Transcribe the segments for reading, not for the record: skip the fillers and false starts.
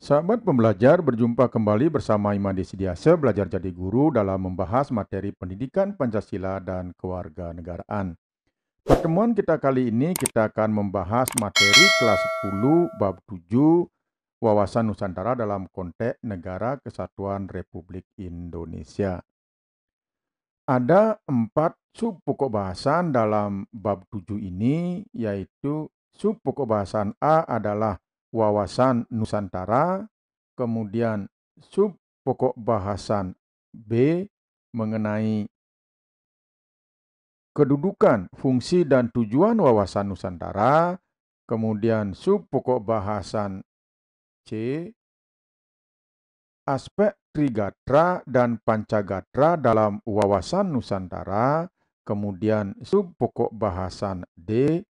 Sahabat pembelajar, berjumpa kembali bersama Imade Sidiase, belajar jadi guru dalam membahas materi pendidikan Pancasila dan kewarganegaraan. Pertemuan kita kali ini kita akan membahas materi kelas 10 bab 7 wawasan Nusantara dalam konteks Negara Kesatuan Republik Indonesia. Ada 4 sub pokok bahasan dalam bab 7 ini, yaitu sub pokok bahasan A adalah wawasan Nusantara, kemudian sub pokok bahasan B mengenai kedudukan, fungsi, dan tujuan wawasan Nusantara, kemudian sub pokok bahasan C aspek Trigatra dan Pancagatra dalam wawasan Nusantara, kemudian sub pokok bahasan D,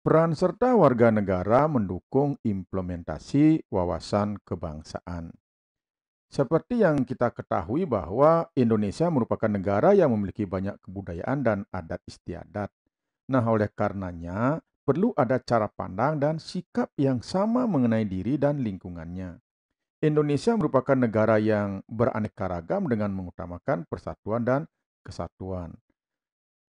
peran serta warga negara mendukung implementasi wawasan kebangsaan. Seperti yang kita ketahui bahwa Indonesia merupakan negara yang memiliki banyak kebudayaan dan adat istiadat. Nah, oleh karenanya perlu ada cara pandang dan sikap yang sama mengenai diri dan lingkungannya. Indonesia merupakan negara yang beraneka ragam dengan mengutamakan persatuan dan kesatuan.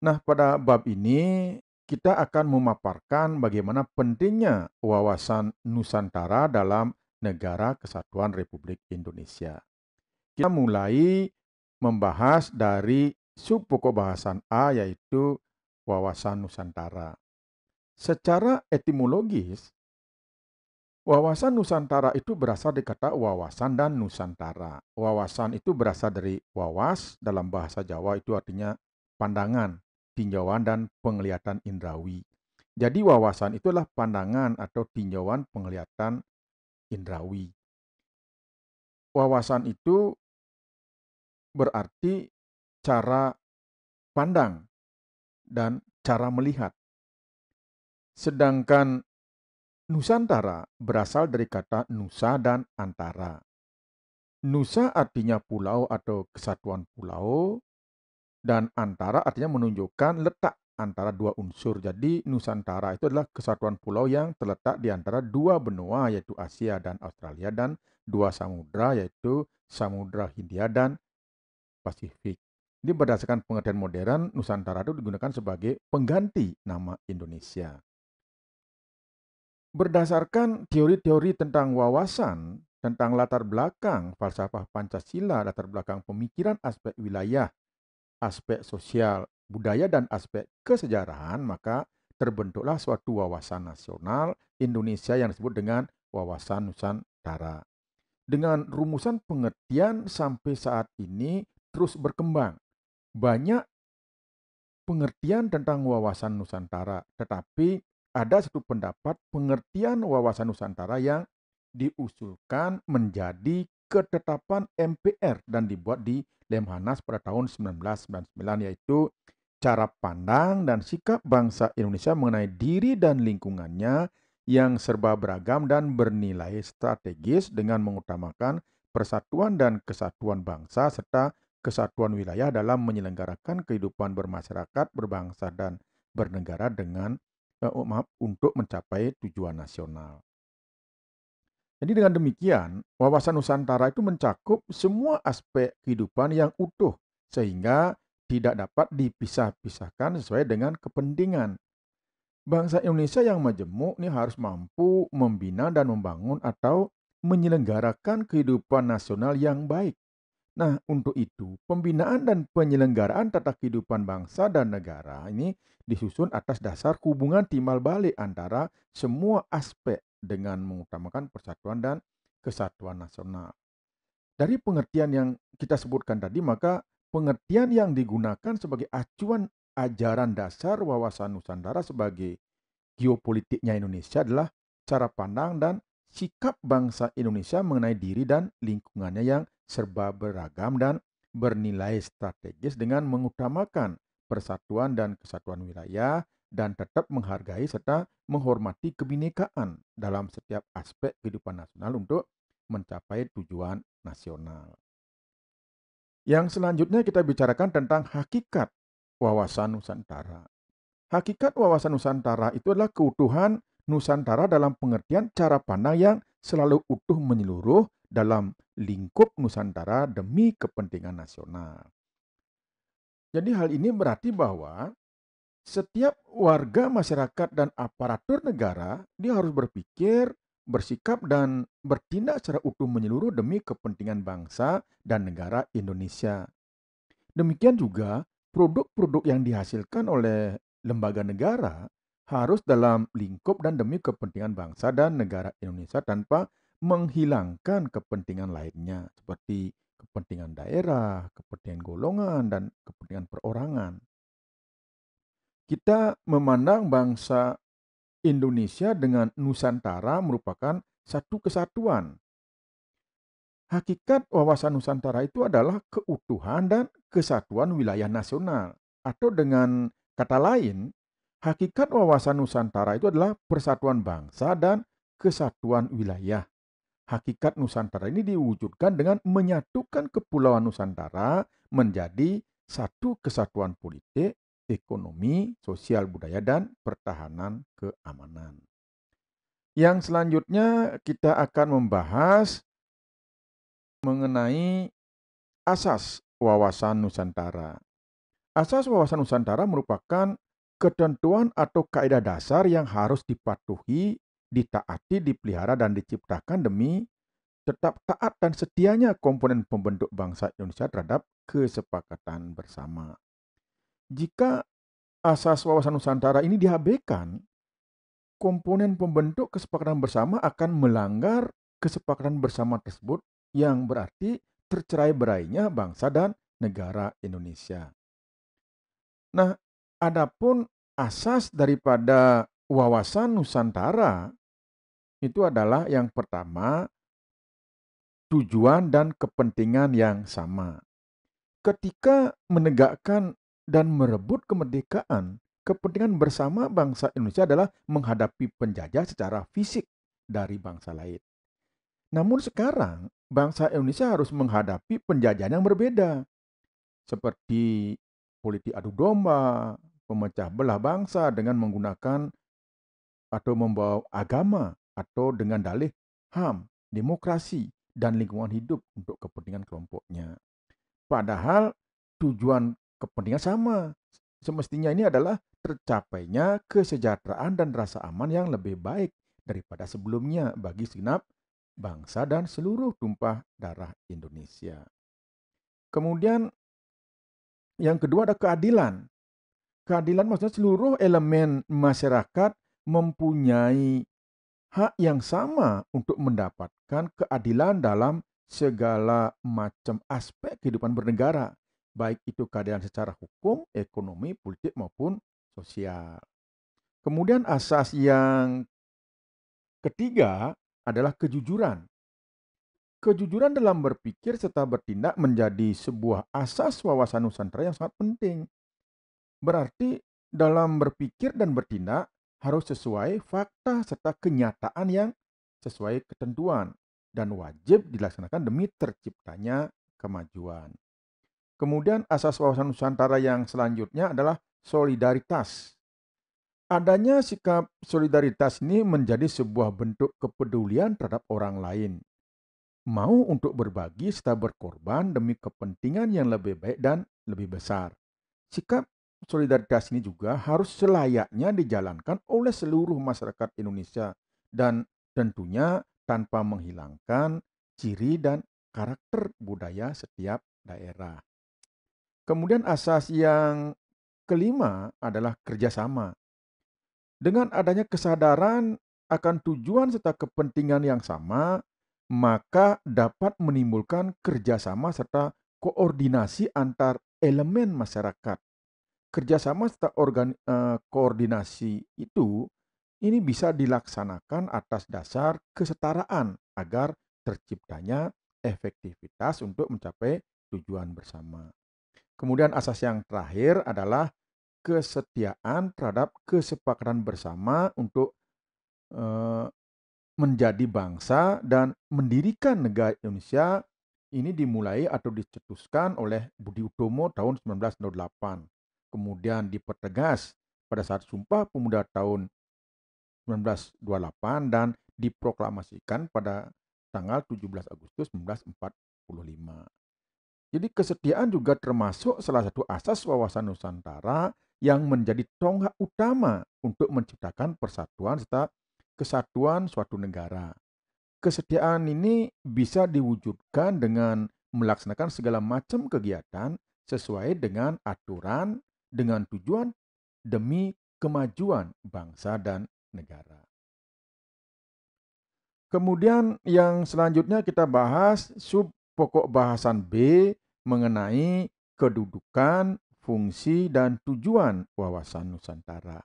Nah, pada bab ini kita akan memaparkan bagaimana pentingnya wawasan Nusantara dalam Negara Kesatuan Republik Indonesia. Kita mulai membahas dari sub pokok bahasan A, yaitu wawasan Nusantara. Secara etimologis, wawasan Nusantara itu berasal dari kata wawasan dan Nusantara. Wawasan itu berasal dari wawas, dalam bahasa Jawa itu artinya pandangan, tinjauan, dan penglihatan indrawi. Jadi wawasan itulah pandangan atau tinjauan penglihatan indrawi. Wawasan itu berarti cara pandang dan cara melihat. Sedangkan Nusantara berasal dari kata nusa dan antara. Nusa artinya pulau atau kesatuan pulau, dan antara artinya menunjukkan letak antara dua unsur. Jadi Nusantara itu adalah kesatuan pulau yang terletak di antara dua benua, yaitu Asia dan Australia, dan dua samudra, yaitu Samudra Hindia dan Pasifik. Ini berdasarkan pengertian modern, Nusantara itu digunakan sebagai pengganti nama Indonesia. Berdasarkan teori-teori tentang wawasan, tentang latar belakang falsafah Pancasila, latar belakang pemikiran aspek wilayah, aspek sosial, budaya, dan aspek kesejarahan, maka terbentuklah suatu wawasan nasional Indonesia yang disebut dengan wawasan Nusantara. Dengan rumusan pengertian sampai saat ini terus berkembang. Banyak pengertian tentang wawasan Nusantara, tetapi ada satu pendapat pengertian wawasan Nusantara yang diusulkan menjadi ketetapan MPR dan dibuat di Lemhanas pada tahun 1999, yaitu cara pandang dan sikap bangsa Indonesia mengenai diri dan lingkungannya yang serba beragam dan bernilai strategis dengan mengutamakan persatuan dan kesatuan bangsa serta kesatuan wilayah dalam menyelenggarakan kehidupan bermasyarakat, berbangsa, dan bernegara untuk mencapai tujuan nasional. Jadi dengan demikian, wawasan Nusantara itu mencakup semua aspek kehidupan yang utuh, sehingga tidak dapat dipisah-pisahkan sesuai dengan kepentingan. Bangsa Indonesia yang majemuk ini harus mampu membina dan membangun atau menyelenggarakan kehidupan nasional yang baik. Nah, untuk itu, pembinaan dan penyelenggaraan tata kehidupan bangsa dan negara ini disusun atas dasar hubungan timbal balik antara semua aspek dengan mengutamakan persatuan dan kesatuan nasional. Dari pengertian yang kita sebutkan tadi, maka pengertian yang digunakan sebagai acuan ajaran dasar wawasan Nusantara sebagai geopolitiknya Indonesia adalah cara pandang dan sikap bangsa Indonesia mengenai diri dan lingkungannya yang serba beragam dan bernilai strategis dengan mengutamakan persatuan dan kesatuan wilayah dan tetap menghargai serta menghormati kebinekaan dalam setiap aspek kehidupan nasional untuk mencapai tujuan nasional. Yang selanjutnya kita bicarakan tentang hakikat wawasan Nusantara. Hakikat wawasan Nusantara itu adalah keutuhan Nusantara dalam pengertian cara pandang yang selalu utuh menyeluruh dalam lingkup Nusantara demi kepentingan nasional. Jadi hal ini berarti bahwa setiap warga masyarakat dan aparatur negara dia harus berpikir, bersikap dan bertindak secara utuh menyeluruh demi kepentingan bangsa dan negara Indonesia. Demikian juga produk-produk yang dihasilkan oleh lembaga negara harus dalam lingkup dan demi kepentingan bangsa dan negara Indonesia tanpa menghilangkan kepentingan lainnya seperti kepentingan daerah, kepentingan golongan, dan kepentingan perorangan. Kita memandang bangsa Indonesia dengan Nusantara merupakan satu kesatuan. Hakikat wawasan Nusantara itu adalah keutuhan dan kesatuan wilayah nasional. Atau dengan kata lain, hakikat wawasan Nusantara itu adalah persatuan bangsa dan kesatuan wilayah. Hakikat Nusantara ini diwujudkan dengan menyatukan Kepulauan Nusantara menjadi satu kesatuan politik, ekonomi, sosial budaya, dan pertahanan keamanan. Yang selanjutnya kita akan membahas mengenai asas wawasan Nusantara. Asas wawasan Nusantara merupakan ketentuan atau kaidah dasar yang harus dipatuhi, ditaati, dipelihara, dan diciptakan demi tetap taat dan setianya komponen pembentuk bangsa Indonesia terhadap kesepakatan bersama. Jika asas wawasan Nusantara ini diabaikan, komponen pembentuk kesepakatan bersama akan melanggar kesepakatan bersama tersebut yang berarti tercerai-berainya bangsa dan negara Indonesia. Nah, adapun asas daripada wawasan Nusantara itu adalah yang pertama, tujuan dan kepentingan yang sama. Ketika menegakkan dan merebut kemerdekaan, kepentingan bersama bangsa Indonesia adalah menghadapi penjajah secara fisik dari bangsa lain. Namun sekarang, bangsa Indonesia harus menghadapi penjajahan yang berbeda, seperti politik adu domba, pemecah belah bangsa dengan menggunakan atau membawa agama atau dengan dalih HAM, demokrasi, dan lingkungan hidup untuk kepentingan kelompoknya. Padahal tujuan kepentingan sama. Semestinya ini adalah tercapainya kesejahteraan dan rasa aman yang lebih baik daripada sebelumnya bagi segenap bangsa dan seluruh tumpah darah Indonesia. Kemudian yang kedua ada keadilan. Keadilan maksudnya seluruh elemen masyarakat mempunyai hak yang sama untuk mendapatkan keadilan dalam segala macam aspek kehidupan bernegara, baik itu keadilan secara hukum, ekonomi, politik maupun sosial. Kemudian asas yang ketiga adalah kejujuran. Kejujuran dalam berpikir serta bertindak menjadi sebuah asas wawasan Nusantara yang sangat penting. Berarti dalam berpikir dan bertindak harus sesuai fakta serta kenyataan yang sesuai ketentuan dan wajib dilaksanakan demi terciptanya kemajuan. Kemudian asas wawasan Nusantara yang selanjutnya adalah solidaritas. Adanya sikap solidaritas ini menjadi sebuah bentuk kepedulian terhadap orang lain. Mau untuk berbagi serta berkorban demi kepentingan yang lebih baik dan lebih besar. Sikap solidaritas ini juga harus selayaknya dijalankan oleh seluruh masyarakat Indonesia dan tentunya tanpa menghilangkan ciri dan karakter budaya setiap daerah. Kemudian asas yang kelima adalah kerjasama. Dengan adanya kesadaran akan tujuan serta kepentingan yang sama, maka dapat menimbulkan kerjasama serta koordinasi antar elemen masyarakat. Kerjasama serta koordinasi itu ini bisa dilaksanakan atas dasar kesetaraan agar terciptanya efektivitas untuk mencapai tujuan bersama. Kemudian asas yang terakhir adalah kesetiaan terhadap kesepakatan bersama untuk eh, menjadi bangsa dan mendirikan negara Indonesia ini dimulai atau dicetuskan oleh Budi Utomo tahun 1908. Kemudian dipertegas pada saat Sumpah Pemuda tahun 1928 dan diproklamasikan pada tanggal 17 Agustus 1945. Jadi kesetiaan juga termasuk salah satu asas wawasan Nusantara yang menjadi tonggak utama untuk menciptakan persatuan serta kesatuan suatu negara. Kesetiaan ini bisa diwujudkan dengan melaksanakan segala macam kegiatan sesuai dengan aturan dengan tujuan demi kemajuan bangsa dan negara. Kemudian yang selanjutnya kita bahas sub pokok bahasan B mengenai kedudukan, fungsi, dan tujuan wawasan Nusantara.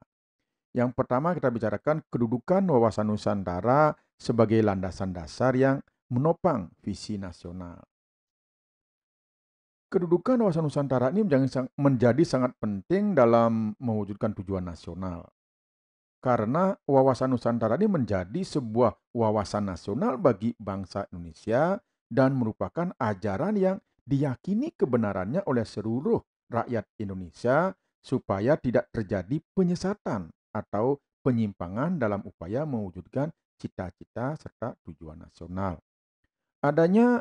Yang pertama kita bicarakan kedudukan wawasan Nusantara sebagai landasan dasar yang menopang visi nasional. Kedudukan wawasan Nusantara ini menjadi sangat penting dalam mewujudkan tujuan nasional. Karena wawasan Nusantara ini menjadi sebuah wawasan nasional bagi bangsa Indonesia dan merupakan ajaran yang diyakini kebenarannya oleh seluruh rakyat Indonesia supaya tidak terjadi penyesatan atau penyimpangan dalam upaya mewujudkan cita-cita serta tujuan nasional. Adanya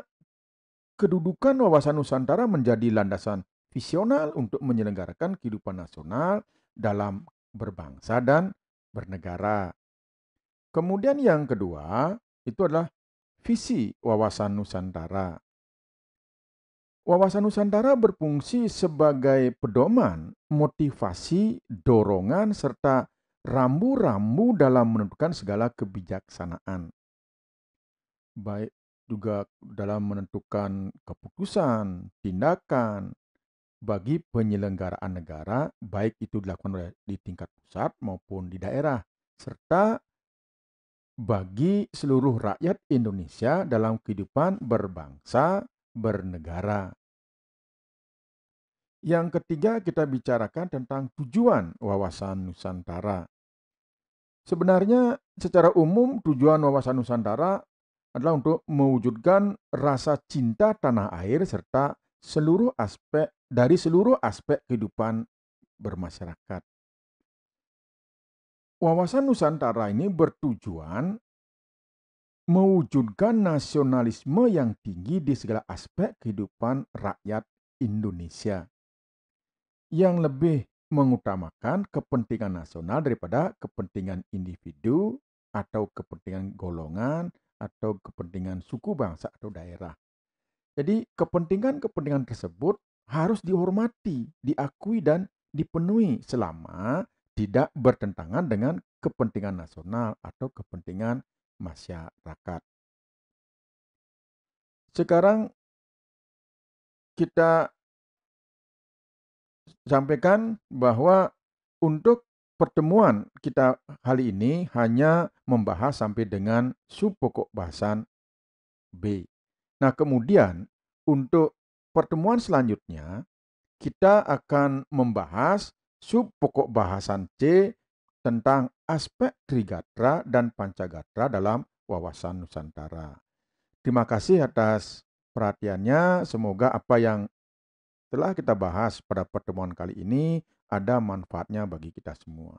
kedudukan wawasan Nusantara menjadi landasan visional untuk menyelenggarakan kehidupan nasional dalam berbangsa dan bernegara. Kemudian yang kedua, itu adalah visi wawasan Nusantara. Wawasan Nusantara berfungsi sebagai pedoman, motivasi, dorongan, serta rambu-rambu dalam menentukan segala kebijaksanaan. Baik juga dalam menentukan keputusan, tindakan, bagi penyelenggaraan negara, baik itu dilakukan di tingkat pusat maupun di daerah, serta bagi seluruh rakyat Indonesia dalam kehidupan berbangsa, bernegara. Yang ketiga, kita bicarakan tentang tujuan wawasan Nusantara. Sebenarnya secara umum tujuan wawasan Nusantara adalah untuk mewujudkan rasa cinta tanah air serta seluruh aspek kehidupan bermasyarakat. Wawasan Nusantara ini bertujuan mewujudkan nasionalisme yang tinggi di segala aspek kehidupan rakyat Indonesia yang lebih mengutamakan kepentingan nasional daripada kepentingan individu atau kepentingan golongan atau kepentingan suku, bangsa, atau daerah. Jadi kepentingan-kepentingan tersebut harus dihormati, diakui, dan dipenuhi selama tidak bertentangan dengan kepentingan nasional atau kepentingan masyarakat. Sekarang kita sampaikan bahwa untuk pertemuan kita kali ini hanya membahas sampai dengan sub pokok bahasan B. Nah, kemudian untuk pertemuan selanjutnya kita akan membahas sub pokok bahasan C tentang aspek Trigatra dan Pancagatra dalam wawasan Nusantara. Terima kasih atas perhatiannya. Semoga apa yang telah kita bahas pada pertemuan kali ini ada manfaatnya bagi kita semua.